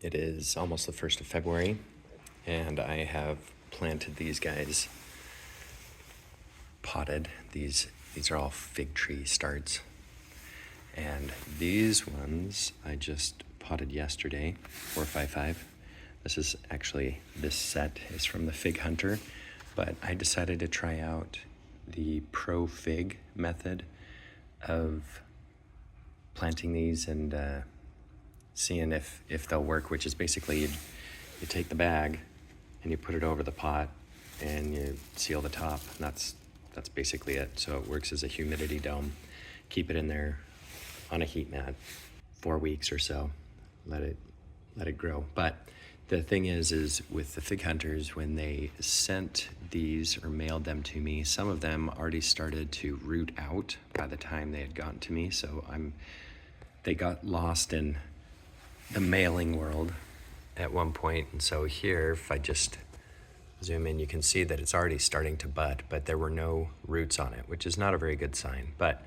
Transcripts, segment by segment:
It is almost the 1st of February, and I have planted these guys potted. These are all fig tree starts. And these ones I just potted yesterday, 455. This set is from the Fig Hunter, but I decided to try out the Profig method of planting these and seeing if they'll work, which is basically you take the bag and you put it over the pot and you seal the top. And that's basically it. So it works as a humidity dome. Keep it in there on a heat mat 4 weeks or so. Let it grow. But the thing is with the Fig Hunters, when they sent these or mailed them to me, some of them already started to root out by the time they had gotten to me. So they got lost in the mailing world at one point. And so here, if I just zoom in, you can see that it's already starting to bud, but there were no roots on it, which is not a very good sign. But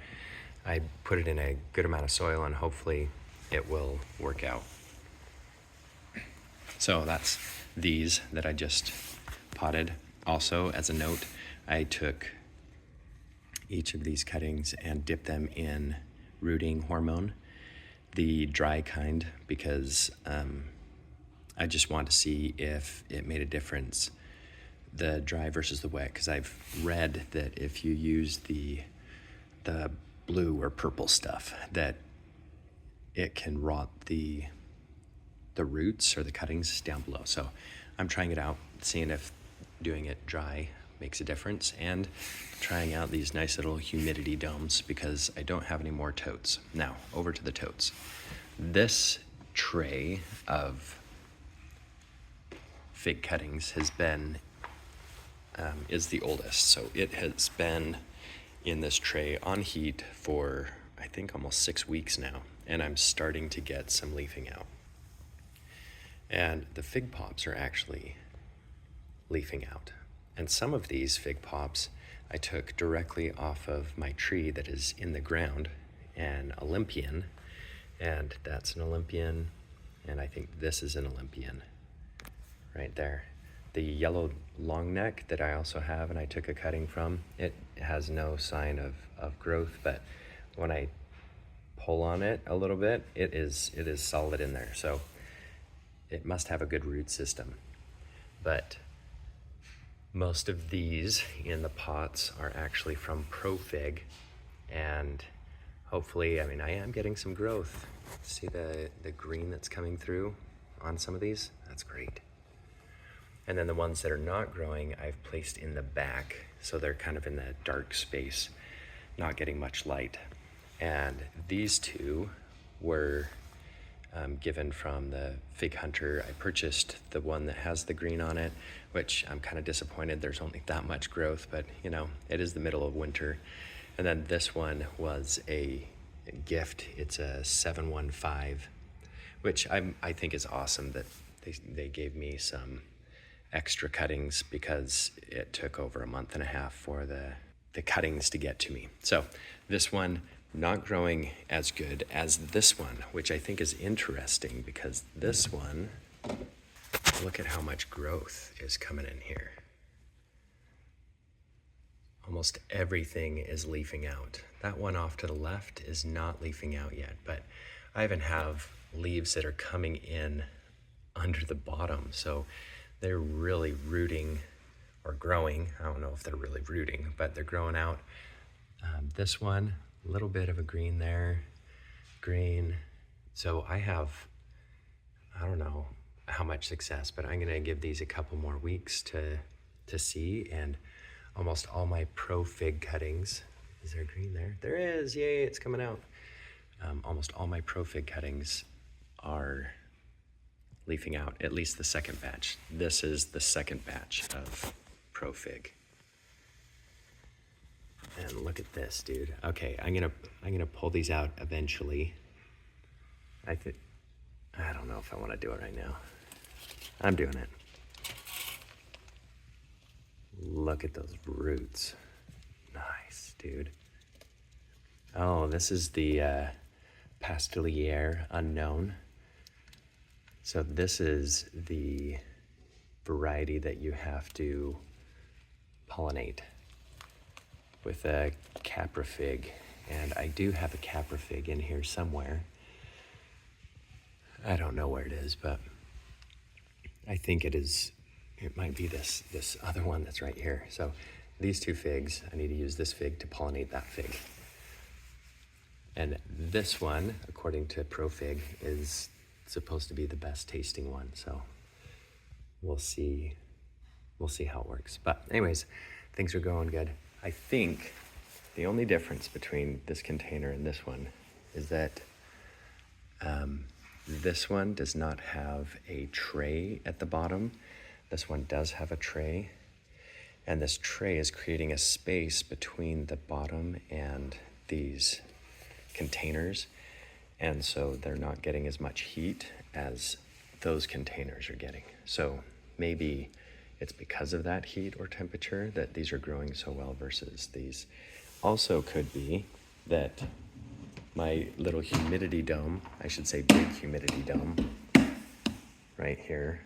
I put it in a good amount of soil and hopefully it will work out. So that's these that I just potted. Also, as a note, I took each of these cuttings and dipped them in rooting hormone, the dry kind, because I just want to see if it made a difference, the dry versus the wet, because I've read that if you use the blue or purple stuff, that it can rot the roots or the cuttings down below. So I'm trying it out, seeing if doing it dry makes a difference, and trying out these nice little humidity domes because I don't have any more totes. Now, over to the totes. This tray of fig cuttings is the oldest. So it has been in this tray on heat for, I think, almost 6 weeks now, and I'm starting to get some leafing out. And the fig pops are actually leafing out. And some of these fig pops I took directly off of my tree that is in the ground, an Olympian, and that's an Olympian, and I think this is an Olympian right there. The yellow long neck that I also have and I took a cutting from, it has no sign of growth, but when I pull on it a little bit, it is solid in there. So it must have a good root system. But most of these in the pots are actually from Profig, and hopefully, I am getting some growth. See the green that's coming through on some of these? That's great. And then the ones that are not growing, I've placed in the back, so they're kind of in that dark space, not getting much light. And these two were given from the Fig Hunter. I purchased the one that has the green on it, which I'm kind of disappointed there's only that much growth, but it is the middle of winter. And then this one was a gift. It's a 715, which I think is awesome that they gave me some extra cuttings because it took over a month and a half for the cuttings to get to me. So this one not growing as good as this one, which I think is interesting because this one, look at how much growth is coming in here. Almost everything is leafing out. That one off to the left is not leafing out yet, but I even have leaves that are coming in under the bottom. So they're really rooting or growing. I don't know if they're really rooting, but they're growing out. This one, a little bit of a green there, green. So I don't know how much success, but I'm gonna give these a couple more weeks to see. And almost all my Profig cuttings, is there green there? There is, yay, it's coming out. Almost all my Profig cuttings are leafing out, at least the second batch. This is the second batch of Profig. And look at this, dude. Okay, I'm gonna pull these out eventually. I don't know if I want to do it right now. I'm doing it. Look at those roots. Nice, dude. Oh, this is the Pastelliere Unknown. So this is the variety that you have to pollinate with a Profig. And I do have a Profig in here somewhere. I don't know where it is, but I think it might be this other one that's right here. So these two figs, I need to use this fig to pollinate that fig. And this one, according to Profig, is supposed to be the best tasting one. So we'll see how it works. But anyways, things are going good. I think the only difference between this container and this one is that this one does not have a tray at the bottom. This one does have a tray, and this tray is creating a space between the bottom and these containers, and so they're not getting as much heat as those containers are getting. So maybe it's because of that heat or temperature that these are growing so well versus these. Also could be that my little humidity dome, I should say big humidity dome, right here,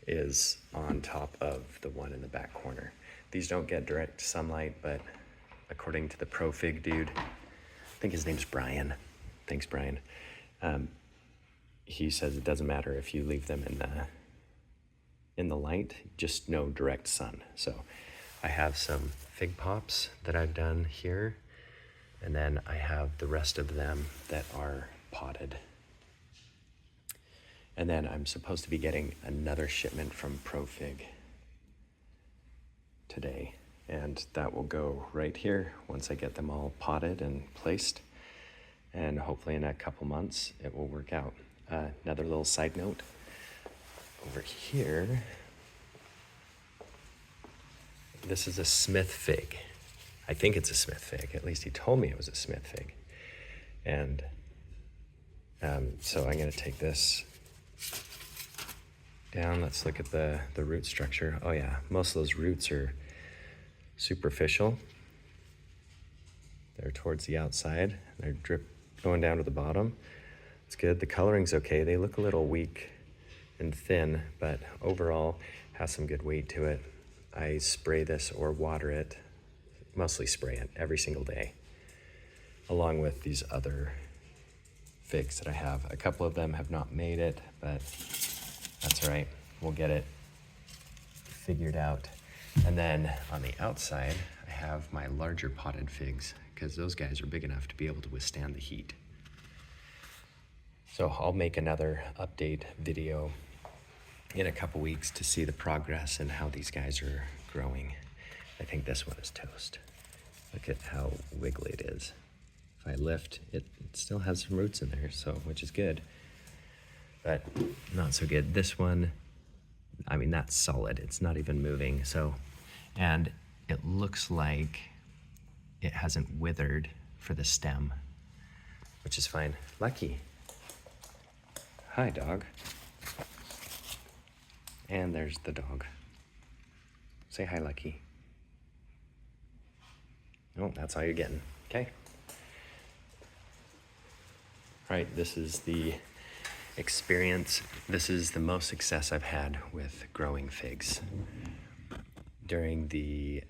is on top of the one in the back corner. These don't get direct sunlight, but according to the Profig dude, I think his name's Brian. Thanks, Brian. He says it doesn't matter if you leave them in the light, just no direct sun. So I have some fig pops that I've done here, and then I have the rest of them that are potted. And then I'm supposed to be getting another shipment from Profig today, and that will go right here once I get them all potted and placed. And hopefully in a couple months it will work out. Another little side note, over here, this is a Smith fig. I think it's a Smith fig. At least he told me it was a Smith fig. And so I'm gonna take this down. Let's look at the root structure. Oh yeah, most of those roots are superficial. They're towards the outside. They're going down to the bottom. It's good. The coloring's okay. They look a little weak and thin, but overall has some good weight to it. I spray this or water it, mostly spray it every single day, along with these other figs that I have. A couple of them have not made it, but that's all right. We'll get it figured out. And then on the outside, I have my larger potted figs, because those guys are big enough to be able to withstand the heat. So I'll make another update video in a couple weeks to see the progress and how these guys are growing. I think this one is toast. Look at how wiggly it is. If I lift, it still has some roots in there, so which is good, but not so good. This one, I mean, that's solid. It's not even moving. So, and it looks like it hasn't withered for the stem, which is fine. Lucky. Hi, dog. And there's the dog. Say hi, Lucky. Oh, that's all you're getting. Okay. All right, this is the experience. This is the most success I've had with growing figs. During the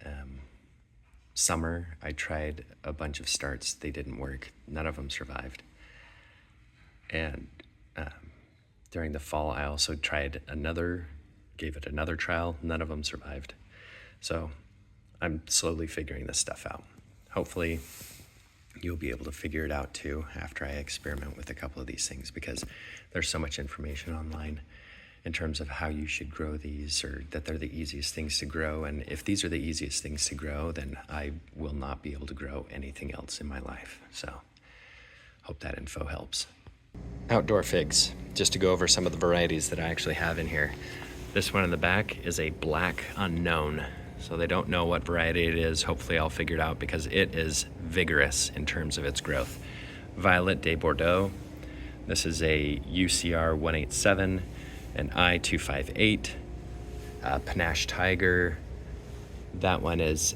summer, I tried a bunch of starts. They didn't work. None of them survived. And during the fall, I also tried gave it another trial. None of them survived. So I'm slowly figuring this stuff out. Hopefully you'll be able to figure it out too after I experiment with a couple of these things, because there's so much information online in terms of how you should grow these, or that they're the easiest things to grow. And if these are the easiest things to grow, then I will not be able to grow anything else in my life. So hope that info helps. Outdoor figs, just to go over some of the varieties that I actually have in here. This one in the back is a black unknown. So they don't know what variety it is. Hopefully I'll figure it out, because it is vigorous in terms of its growth. Violet de Bordeaux. This is a UCR 187, an I258, Panache Tiger. That one is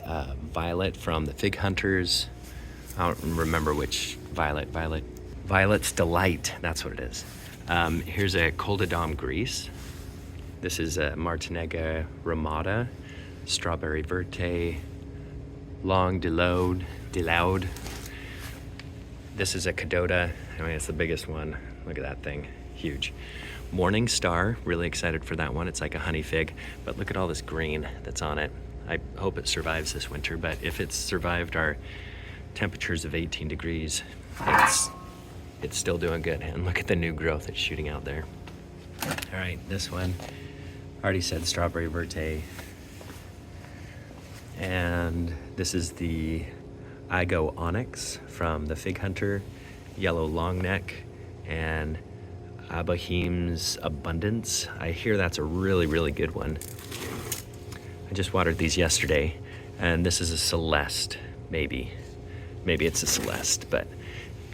Violet from the Fig Hunters. I don't remember which Violet's Delight, that's what it is. Here's a Col de Dame Gris. This is a Martinega Ramada, Strawberry Verte, Long Deloud. This is a Cadota. I mean, it's the biggest one. Look at that thing, huge. Morning Star, really excited for that one. It's like a honey fig, but look at all this green that's on it. I hope it survives this winter, but if it's survived our temperatures of 18 degrees, it's still doing good. And look at the new growth that's shooting out there. All right, this one, already said Strawberry Verte. And this is the Igo Onyx from the Fig Hunter, Yellow Long Neck, and Abahim's Abundance. I hear that's a really, really good one. I just watered these yesterday, and this is a Celeste, maybe. Maybe it's a Celeste, but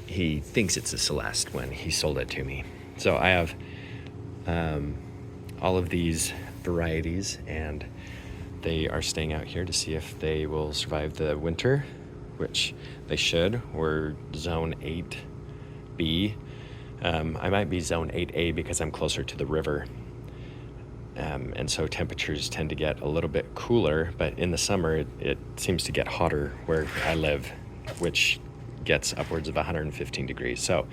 he thinks it's a Celeste when he sold it to me. So I have all of these varieties, and they are staying out here to see if they will survive the winter, which they should. We're zone 8B. I might be zone 8A because I'm closer to the river. And so temperatures tend to get a little bit cooler, but in the summer it seems to get hotter where I live, which gets upwards of 115 degrees. So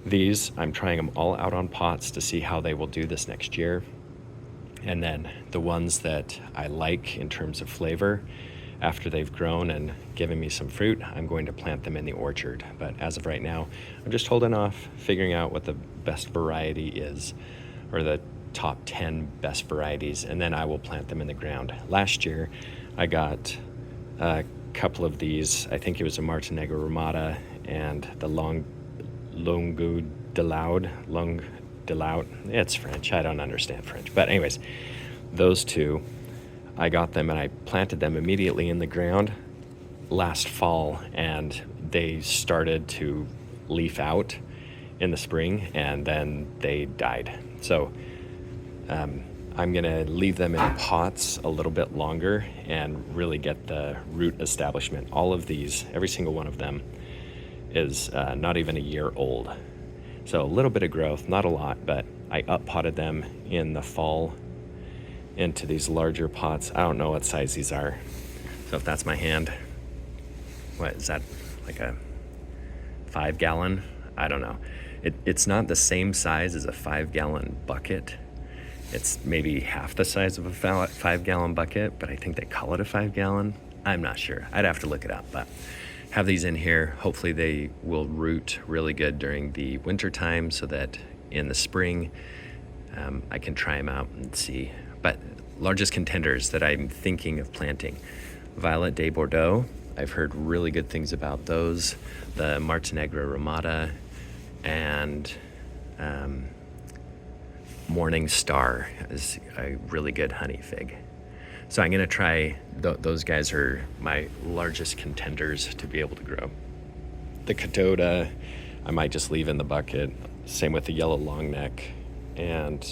these, I'm trying them all out on pots to see how they will do this next year. And then the ones that I like in terms of flavor, after they've grown and given me some fruit, I'm going to plant them in the orchard. But as of right now, I'm just holding off, figuring out what the best variety is, or the top 10 best varieties, and then I will plant them in the ground. Last year, I got a couple of these. I think it was a Martinega Ramada and the Long Deloud. It's French. I don't understand French. But anyways, those two, I got them and I planted them immediately in the ground last fall, and they started to leaf out in the spring, and then they died. So I'm gonna leave them in pots a little bit longer and really get the root establishment. All of these, every single one of them is not even a year old. So a little bit of growth, not a lot, but I up-potted them in the fall into these larger pots. I don't know what size these are. So if that's my hand, what is that, like a 5-gallon? I don't know. It's not the same size as a 5-gallon bucket. It's maybe half the size of a 5-gallon bucket, but I think they call it a 5-gallon. I'm not sure. I'd have to look it up, but have these in here. Hopefully they will root really good during the winter time so that in the spring I can try them out and see. But largest contenders that I'm thinking of planting: Violet de Bordeaux. I've heard really good things about those. The Martinegra Ramada and Morning Star is a really good honey fig. So I'm going to try, those guys are my largest contenders to be able to grow. The Cadota, I might just leave in the bucket. Same with the yellow long neck. And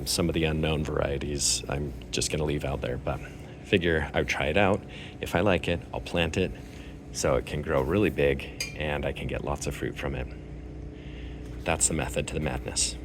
some of the unknown varieties, I'm just going to leave out there. But figure I'll try it out. If I like it, I'll plant it so it can grow really big and I can get lots of fruit from it. That's the method to the madness.